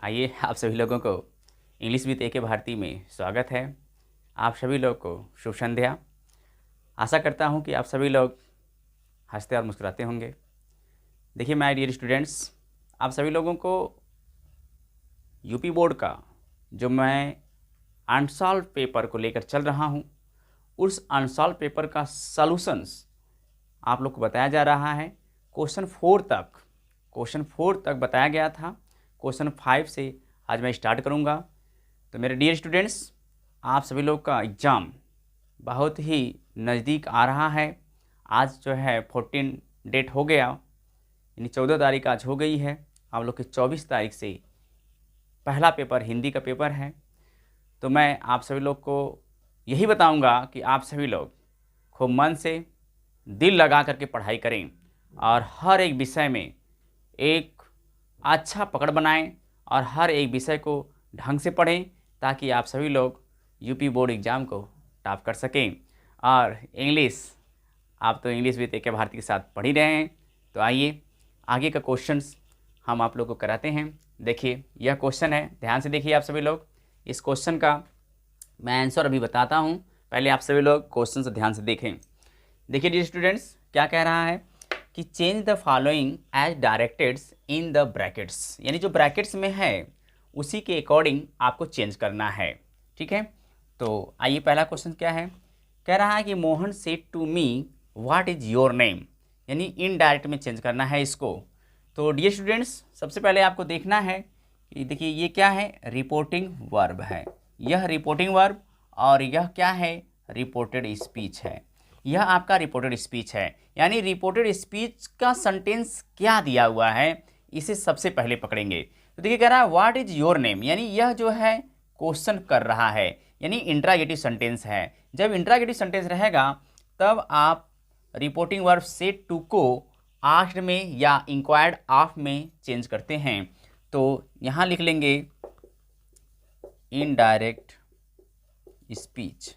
आइए आप सभी लोगों को इंग्लिश विद AK भारती में स्वागत है। आप सभी लोग को शुभ संध्या। आशा करता हूँ कि आप सभी लोग हंसते और मुस्कुराते होंगे। देखिए माय डियर स्टूडेंट्स, आप सभी लोगों को यूपी बोर्ड का जो मैं अनसॉल्व पेपर को लेकर चल रहा हूँ, उस अनसॉल्व पेपर का सॉल्यूशंस आप लोग को बताया जा रहा है। क्वेश्चन 4 तक बताया गया था। क्वेश्चन 5 से आज मैं स्टार्ट करूंगा। तो मेरे डियर स्टूडेंट्स, आप सभी लोग का एग्ज़ाम बहुत ही नज़दीक आ रहा है। आज जो है 14 डेट हो गया, यानी 14 तारीख आज हो गई है। आप लोग के 24 तारीख से पहला पेपर हिंदी का पेपर है। तो मैं आप सभी लोग को यही बताऊंगा कि आप सभी लोग खूब मन से दिल लगा करके पढ़ाई करें और हर एक विषय में एक अच्छा पकड़ बनाएं और हर एक विषय को ढंग से पढ़ें, ताकि आप सभी लोग यूपी बोर्ड एग्ज़ाम को टॉप कर सकें। और इंग्लिश, आप तो इंग्लिश विद AK भारती के साथ पढ़ ही रहे हैं। तो आइए आगे का क्वेश्चंस हम आप लोग को कराते हैं। देखिए यह क्वेश्चन है, ध्यान से देखिए आप सभी लोग। इस क्वेश्चन का मैं आंसर अभी बताता हूँ, पहले आप सभी लोग क्वेश्चन से ध्यान से देखें। देखिए डियर स्टूडेंट्स, क्या कह रहा है कि change the following as directed in the brackets, यानी जो ब्रैकेट्स में है उसी के अकॉर्डिंग आपको चेंज करना है। ठीक है, तो आइए पहला क्वेश्चन क्या है। कह रहा है कि Mohan said to me what is your name, यानी इनडायरेक्ट में चेंज करना है इसको। तो डियर स्टूडेंट्स, सबसे पहले आपको देखना है कि देखिए ये क्या है, रिपोर्टिंग वर्ब है। यह रिपोर्टिंग वर्ब और यह क्या है, रिपोर्टेड स्पीच है। यह आपका रिपोर्टेड स्पीच है, यानी रिपोर्टेड स्पीच का सेंटेंस क्या दिया हुआ है, इसे सबसे पहले पकड़ेंगे। तो देखिए कह रहा है व्हाट इज योर नेम, यानी यह जो है क्वेश्चन कर रहा है, यानी इंट्रागेटिव सेंटेंस है। जब इंट्रागेटिव सेंटेंस रहेगा तब आप रिपोर्टिंग वर्ब सेड टू को आस्क्ड में या इंक्वायर्ड ऑफ में चेंज करते हैं। तो यहाँ लिख लेंगे इनडायरेक्ट स्पीच।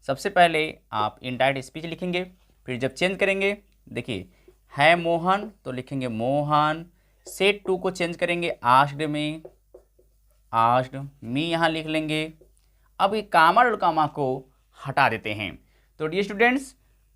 सबसे पहले आप इनडायरेक्ट स्पीच लिखेंगे, फिर जब चेंज करेंगे, देखिए है मोहन तो लिखेंगे मोहन, सेड टू को चेंज करेंगे आस्क्ड में, आस्क्ड मी यहाँ लिख लेंगे। अब ये कामा और कामा को हटा देते हैं। तो डियर स्टूडेंट्स,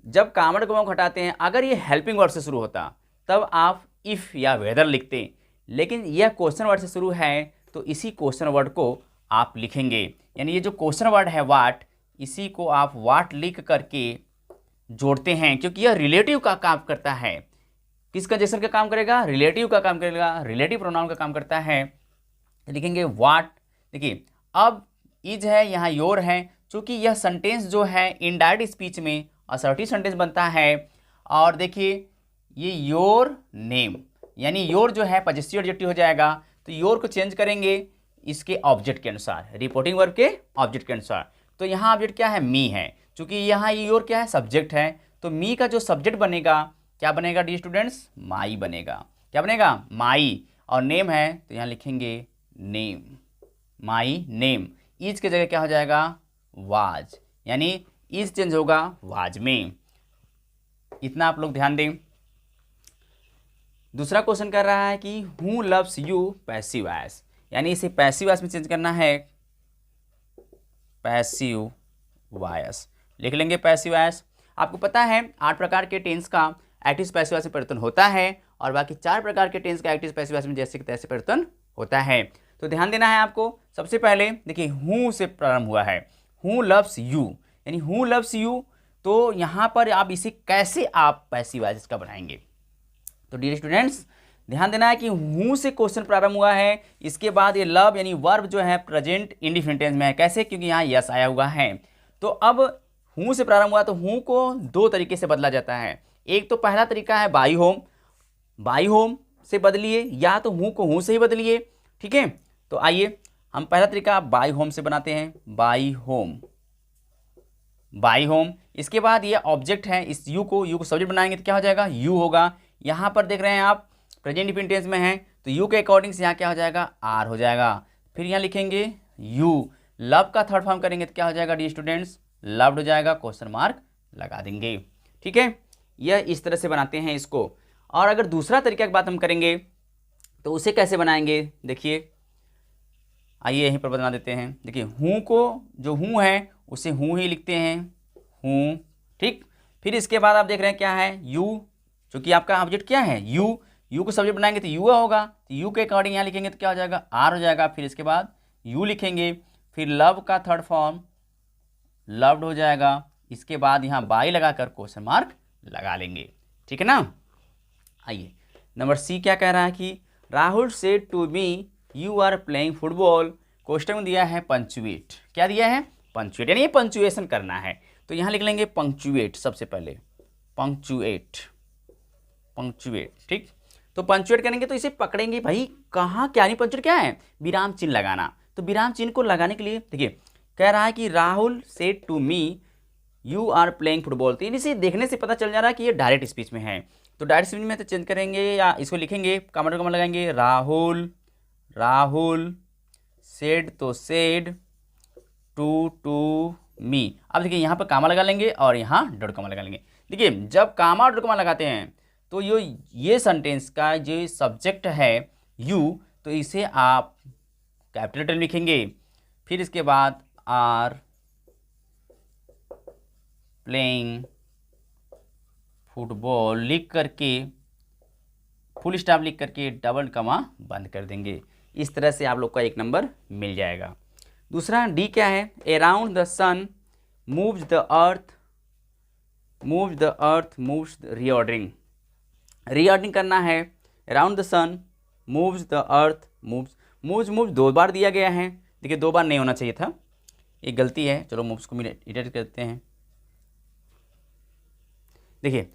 जब कामा और कामा को हटाते हैं, अगर ये हेल्पिंग वर्ड से शुरू होता तब आप इफ़ या वेदर लिखते, लेकिन यह क्वेश्चन वर्ड से शुरू है तो इसी क्वेश्चन वर्ड को आप लिखेंगे। यानी ये जो क्वेश्चन वर्ड है वाट, इसी को आप वाट लिख करके जोड़ते हैं, क्योंकि यह रिलेटिव का काम करता है। किस कंजक्शन का काम करेगा, रिलेटिव का काम करेगा, रिलेटिव प्रोनाउन का काम करता है। लिखेंगे वाट। देखिए अब इज है, यहाँ योर है, क्योंकि यह सेंटेंस जो है इनडायरेक्ट स्पीच में असर्टिव सेंटेंस बनता है। और देखिए ये योर नेम, यानी योर जो है पॉजिटिव एडजेक्टिव हो जाएगा, तो योर को चेंज करेंगे इसके ऑब्जेक्ट के अनुसार, रिपोर्टिंग वर्ब के ऑब्जेक्ट के अनुसार। तो यहाँ ऑब्जेक्ट क्या है, मी है, क्योंकि यहाँ ये योर क्या है, सब्जेक्ट है। तो मी का जो सब्जेक्ट बनेगा क्या बनेगा डियर स्टूडेंट्स, माई बनेगा। क्या बनेगा, माई। और नेम है तो यहाँ लिखेंगे नेम, माई नेम। इज के जगह क्या हो जाएगा, वाज, यानी इज चेंज होगा वाज में। इतना आप लोग ध्यान दें। दूसरा क्वेश्चन कर रहा है कि who loves you passive voice, यानी इसे पैसिव वॉइस में चेंज करना है, पैसिव वॉइस लिख लेंगे पैसिव वॉइस। आपको पता है 8 प्रकार के टेंस का एक्टिव पैसिव वॉइस में परिवर्तन होता है और बाकी 4 प्रकार के टेंस का एक्टिव पैसिव वॉइस में जैसे कि तैसे परिवर्तन होता है। तो ध्यान देना है आपको। सबसे पहले देखिए हु से प्रारंभ हुआ है, हु लव्स यू, यानी हु लव्स यू। तो यहाँ पर आप इसे कैसे आप पैसिव वॉइस का बनाएंगे। तो डियर स्टूडेंट्स, ध्यान देना है कि हु से क्वेश्चन प्रारंभ हुआ है, इसके बाद ये लव यानी वर्ब जो है प्रेजेंट इंडिफिनिट टेंस में है। कैसे, क्योंकि यहाँ यस आया हुआ है। तो अब हु से प्रारंभ हुआ तो हु को 2 तरीके से बदला जाता है। एक तो पहला तरीका है बाई होम, बाई होम से बदलिए, या तो हु को हु से ही बदलिए। ठीक है, तो आइए हम पहला तरीका बाई होम से बनाते हैं, बाई होम, बाई होम। इसके बाद ये ऑब्जेक्ट है, इस यू को सब्जेक्ट बनाएंगे तो क्या हो जाएगा, यू होगा। यहाँ पर देख रहे हैं आप प्रेजेंट इंडिफिनिट टेंस में है तो यू के अकॉर्डिंग से यहाँ क्या हो जाएगा, आर हो जाएगा। फिर यहाँ लिखेंगे यू, लव का थर्ड फॉर्म करेंगे तो क्या हो जाएगा डियर स्टूडेंट्स, लव्ड हो जाएगा, क्वेश्चन मार्क लगा देंगे। ठीक है, यह इस तरह से बनाते हैं इसको। और अगर दूसरा तरीका की बात हम करेंगे तो उसे कैसे बनाएंगे, देखिए आइए यहीं पर बना देते हैं। देखिए हूँ को, जो हूँ है उसे हूँ ही लिखते हैं, हूँ, ठीक। फिर इसके बाद आप देख रहे हैं क्या है, यू, चूंकि आपका ऑब्जेक्ट क्या है यू, यू को सब्जेक्ट बनाएंगे तो यू होगा, तो यू के अकॉर्डिंग यहाँ लिखेंगे तो क्या हो जाएगा, आर हो जाएगा। फिर इसके बाद यू लिखेंगे, फिर लव का थर्ड फॉर्म लव्ड हो जाएगा। इसके बाद यहाँ बाई लगाकर क्वेश्चन मार्क लगा लेंगे, ठीक है ना। आइए नंबर सी क्या कह रहा है कि Rahul said to me you are playing football, question में दिया है पंचुएट, क्या दिया है, पंचुएट, यानी ये पंचुएशन करना है। तो यहाँ लिख लेंगे पंक्चुएट, सबसे पहले पंक्चुएट, पंक्चुएट, ठीक। तो पंक्चुएट करेंगे तो इसे पकड़ेंगे भाई कहाँ, क्या नहीं, पंक्चुएट क्या है, विराम चिन्ह लगाना। तो विराम चिन्ह को लगाने के लिए देखिए कह रहा है कि Rahul said to me you are playing football, तो इसे देखने से पता चल जा रहा है कि ये डायरेक्ट स्पीच में है। तो डायरेक्ट स्पीच में तो चेंज करेंगे या इसको लिखेंगे कॉमा कॉमा लगाएंगे, राहुल, राहुल सेड तो सेड टू मी। अब देखिए यहाँ पर कामा लगा लेंगे और यहाँ डॉट कॉमा लगा लेंगे। देखिए जब कामा और डॉट कॉमा लगाते हैं तो ये सेंटेंस का जो सब्जेक्ट है यू, तो इसे आप कैपिटल लेटर लिखेंगे। फिर इसके बाद आर प्लेइंग फुटबॉल लिख करके फुल स्टॉप लिख करके डबल कमा बंद कर देंगे। इस तरह से आप लोग का एक नंबर मिल जाएगा। दूसरा डी क्या है, around the sun moves the earth, moves the earth moves reordering, reordering करना है। Around the sun moves the earth moves, moves moves दो बार दिया गया है, देखिए दो बार नहीं होना चाहिए था, एक गलती है, चलो मूव्स को एडिट करते हैं। देखिए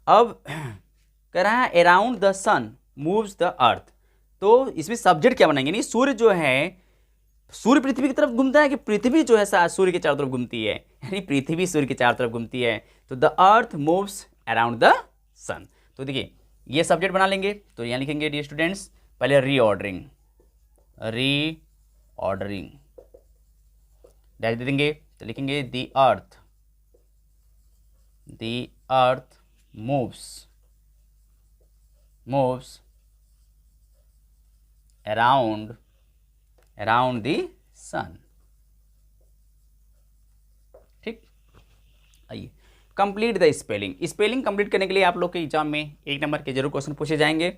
अब कह रहा है around the sun moves the earth, तो इसमें सब्जेक्ट क्या बनाएंगे, नहीं सूर्य जो है, सूर्य पृथ्वी की तरफ घूमता है कि पृथ्वी जो है सूर्य के चारों तरफ घूमती है, यानी पृथ्वी सूर्य के चारों तरफ घूमती है। तो the earth moves around the sun. तो देखिए ये सब्जेक्ट बना लेंगे, तो यहाँ लिखेंगे डियर स्टूडेंट्स पहले रीऑर्डरिंग, रीऑर्डरिंग डैश दे देंगे, तो लिखेंगे the earth, the earth moves, moves around, around the sun, ठीक। आइए complete the spelling, spelling complete करने के लिए आप लोग के एग्जाम में एक नंबर के जरूर क्वेश्चन पूछे जाएंगे।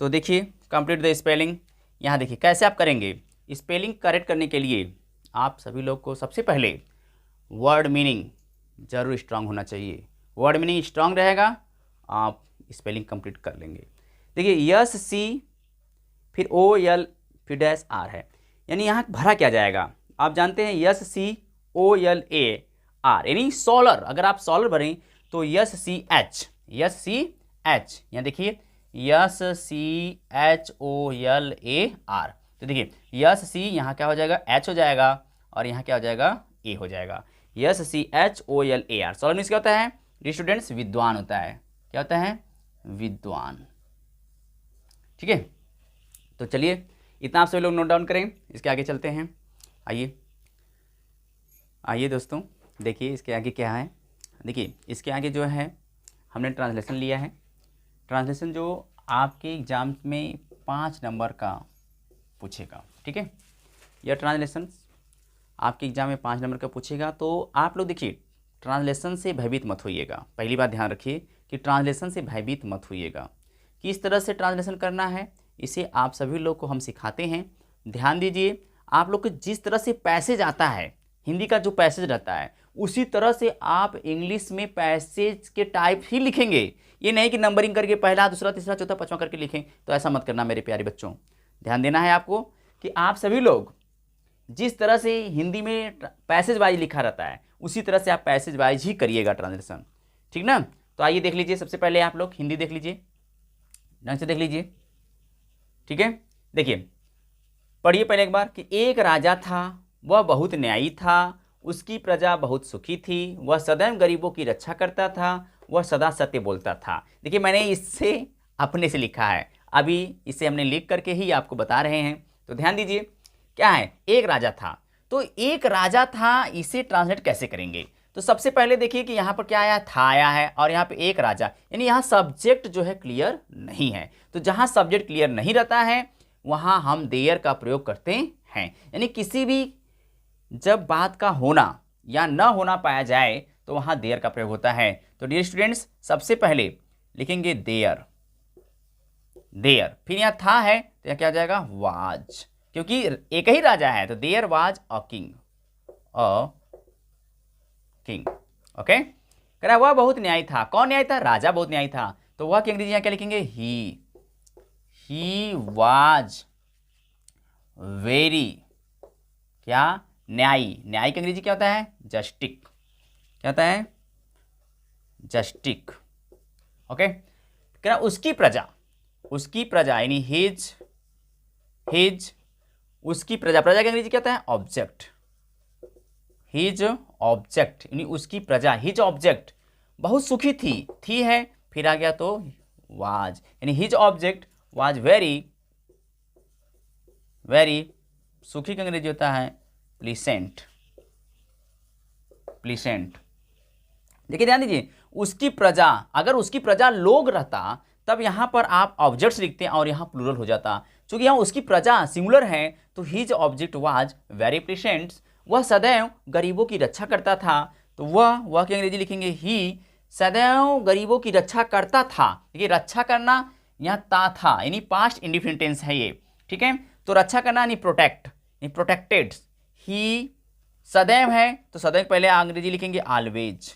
तो देखिए कंप्लीट द स्पेलिंग, यहाँ देखिए कैसे आप करेंगे। स्पेलिंग करेक्ट करने के लिए आप सभी लोग को सबसे पहले वर्ड मीनिंग जरूर स्ट्रांग होना चाहिए, वर्ड मीनिंग स्ट्रांग रहेगा आप स्पेलिंग कंप्लीट कर लेंगे। देखिए यस सी फिर ओ एल फिर डैश आर है, यानी यहाँ भरा क्या जाएगा, आप जानते हैं S C O L A R, यानी सोलर, अगर आप सोलर भरें तो S C H, S C H, यहाँ देखिए S C H O L A R, तो देखिए यस सी यहाँ क्या हो जाएगा, एच हो जाएगा और यहाँ क्या हो जाएगा, ए हो जाएगा। S C H O L A R, solar means क्या होता है स्टूडेंट्स, विद्वान होता है, क्या होता है, विद्वान, ठीक है। तो चलिए इतना आप सभी लोग नोट डाउन करें, इसके आगे चलते हैं। आइए आइए दोस्तों देखिए इसके आगे क्या है। देखिए इसके आगे जो है हमने ट्रांसलेशन लिया है, ट्रांसलेशन जो आपके एग्जाम में 5 नंबर का पूछेगा, ठीक है। यह ट्रांसलेशन आपके एग्जाम में 5 नंबर का पूछेगा। तो आप लोग देखिए ट्रांसलेशन से भयभीत मत होइएगा, पहली बात ध्यान रखिए कि ट्रांसलेशन से भयभीत मत होइएगा। किस तरह से ट्रांसलेशन करना है इसे आप सभी लोग को हम सिखाते हैं, ध्यान दीजिए। आप लोग को जिस तरह से पैसेज आता है, हिंदी का जो पैसेज रहता है उसी तरह से आप इंग्लिश में पैसेज के टाइप ही लिखेंगे। ये नहीं कि नंबरिंग करके पहला दूसरा तीसरा चौथा पांचवा करके लिखें, तो ऐसा मत करना मेरे प्यारे बच्चों। ध्यान देना है आपको कि आप सभी लोग जिस तरह से हिंदी में पैसेज वाइज लिखा रहता है उसी तरह से आप पैसेज वाइज ही करिएगा ट्रांसलेशन, ठीक ना। तो आइए देख लीजिए, सबसे पहले आप लोग हिंदी देख लीजिए, ढंग से देख लीजिए, ठीक है। देखिए पढ़िए पहले एक बार कि एक राजा था, वह बहुत न्यायी था, उसकी प्रजा बहुत सुखी थी, वह सदैव गरीबों की रक्षा करता था, वह सदा सत्य बोलता था। देखिए मैंने इससे अपने से लिखा है, अभी इसे हमने लिख करके ही आपको बता रहे हैं। तो ध्यान दीजिए क्या है, एक राजा था, तो एक राजा था इसे ट्रांसलेट कैसे करेंगे। तो सबसे पहले देखिए कि यहाँ पर क्या आया, था आया है और यहाँ पे एक राजा, यानी यहाँ सब्जेक्ट जो है क्लियर नहीं है। तो जहाँ सब्जेक्ट क्लियर नहीं रहता है वहाँ हम देयर का प्रयोग करते हैं। यानी किसी भी जब बात का होना या न होना पाया जाए तो वहाँ देयर का प्रयोग होता है। तो डियर स्टूडेंट्स, सबसे पहले लिखेंगे देयर, देयर, फिर यहाँ था है तो यहाँ क्या हो जाएगा, वाज, क्योंकि एक ही राजा है तो there was a king, a king. Okay, कह रहा वह बहुत न्यायी था। कौन न्यायी था, राजा बहुत न्यायी था। तो वह की अंग्रेजी यहाँ क्या लिखेंगे, ही वाज वेरी क्या, न्यायी। न्यायी की अंग्रेजी क्या होता है, जस्टिक, क्या होता है, जस्टिक। ओके, कह रहा उसकी प्रजा, उसकी प्रजा यानी हिज, उसकी प्रजा, प्रजा की अंग्रेजी क्या होता है, ऑब्जेक्ट, हिज ऑब्जेक्ट यानी उसकी प्रजा, हिज ऑब्जेक्ट बहुत सुखी थी है, फिर आ गया तो वाज, यानी his object was very, very, सुखी का अंग्रेजी होता है प्लीसेंट, प्लीसेंट। देखिए ध्यान दीजिए, उसकी प्रजा, अगर उसकी प्रजा लोग रहता तब यहां पर आप ऑब्जेक्ट्स लिखते हैं और यहां प्लूरल हो जाता। क्योंकि यहां उसकी प्रजा सिंगुलर है तो हिज ऑब्जेक्ट वाज वेरी प्लीसेंट, वह सदैव गरीबों की रक्षा करता था। तो वह की अंग्रेजी लिखेंगे ही सदैव गरीबों की रक्षा करता था। देखिए रक्षा करना यहाँ ता था यानी पास्ट इंडिफिनिट टेंस है ये, ठीक है। तो रक्षा करना यानी प्रोटेक्ट, यानी प्रोटेक्टेड। ही सदैव है तो सदैव पहले अंग्रेजी लिखेंगे ऑलवेज,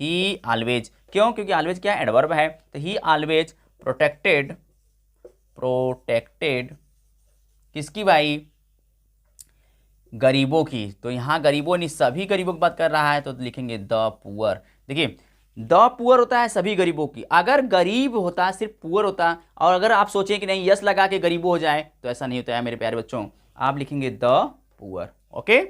ही ऑलवेज, क्यों, क्योंकि ऑलवेज क्या है, एडवर्ब है। तो ही ऑलवेज प्रोटेक्टेड, प्रोटेक्टेड किसकी भाई, गरीबों की। तो यहाँ गरीबों नहीं सभी गरीबों की बात कर रहा है तो लिखेंगे द पुअर। देखिए द पुअर होता है सभी गरीबों की, अगर गरीब होता सिर्फ पुअर होता, और अगर आप सोचें कि नहीं यस लगा के गरीब हो जाए तो ऐसा नहीं होता है मेरे प्यारे बच्चों, आप लिखेंगे द पुअर। ओके,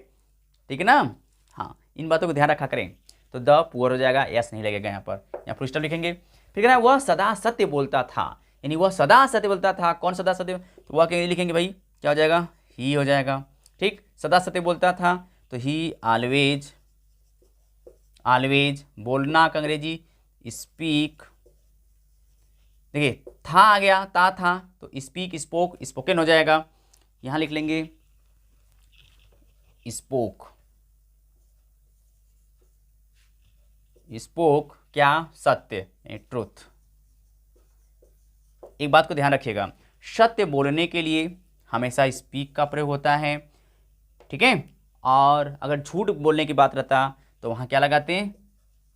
ठीक है ना। हाँ, इन बातों को ध्यान रखा करें। तो द पुअर हो जाएगा, यस नहीं लगेगा यहाँ पर, यहाँ फुल स्टॉप लिखेंगे। फिर कहना वह सदा सत्य बोलता था, यानी वह सदा सत्य बोलता था। कौन सदा सत्य, तो वह कहीं लिखेंगे भाई, क्या हो जाएगा, ही हो जाएगा। ठीक, सदा सत्य बोलता था तो ही ऑलवेज, ऑलवेज बोलना का अंग्रेजी स्पीक। देखिए था आ गया, ता था तो स्पीक, स्पोक, स्पोकन हो जाएगा। यहां लिख लेंगे स्पोक, स्पोक क्या, सत्य, ट्रुथ। एक बात को ध्यान रखिएगा, सत्य बोलने के लिए हमेशा स्पीक का प्रयोग होता है, ठीक है। और अगर झूठ बोलने की बात रहता तो वहाँ क्या लगाते हैं,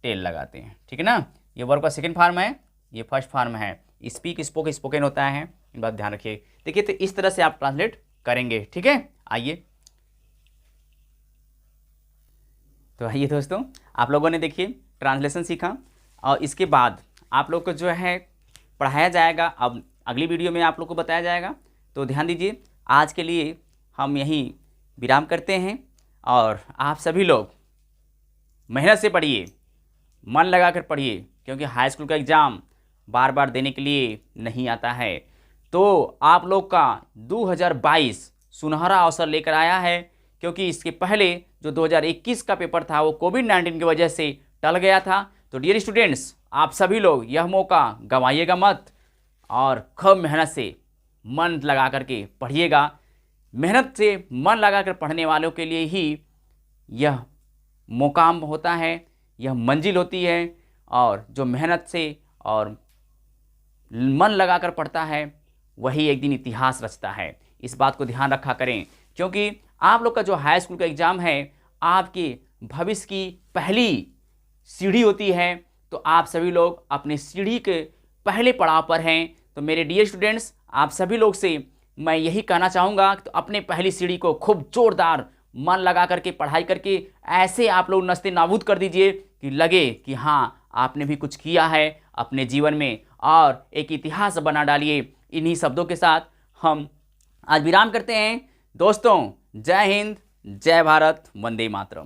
टेल लगाते हैं, ठीक है ना। ये वर्ब का सेकंड फॉर्म है, ये फर्स्ट फॉर्म है। स्पीक, स्पोक, स्पोकन होता है, इन बात ध्यान रखिए। देखिए तो इस तरह से आप ट्रांसलेट करेंगे, ठीक है। आइए, तो आइए दोस्तों, आप लोगों ने देखिए ट्रांसलेशन सीखा और इसके बाद आप लोग को जो है पढ़ाया जाएगा, अब अगली वीडियो में आप लोग को बताया जाएगा। तो ध्यान दीजिए, आज के लिए हम यहीं विराम करते हैं और आप सभी लोग मेहनत से पढ़िए, मन लगाकर पढ़िए, क्योंकि हाई स्कूल का एग्ज़ाम बार बार देने के लिए नहीं आता है। तो आप लोग का 2022 सुनहरा अवसर लेकर आया है, क्योंकि इसके पहले जो 2021 का पेपर था वो कोविड-19 की वजह से टल गया था। तो डियर स्टूडेंट्स, आप सभी लोग यह मौका गंवाइएगा मत और खूब मेहनत से मन लगा करके पढ़िएगा। मेहनत से मन लगाकर पढ़ने वालों के लिए ही यह मुकाम होता है, यह मंजिल होती है। और जो मेहनत से और मन लगाकर पढ़ता है वही एक दिन इतिहास रचता है। इस बात को ध्यान रखा करें, क्योंकि आप लोग का जो हाई स्कूल का एग्ज़ाम है आपके भविष्य की पहली सीढ़ी होती है। तो आप सभी लोग अपने सीढ़ी के पहले पड़ाव पर हैं। तो मेरे डियर स्टूडेंट्स, आप सभी लोग से मैं यही कहना चाहूँगा कि तो अपने पहली सीढ़ी को खूब जोरदार मन लगा करके पढ़ाई करके ऐसे आप लोग नस्ते नाबूद कर दीजिए कि लगे कि हाँ आपने भी कुछ किया है अपने जीवन में, और एक इतिहास बना डालिए। इन्हीं शब्दों के साथ हम आज विराम करते हैं। दोस्तों, जय हिंद, जय भारत, वंदे मातरम।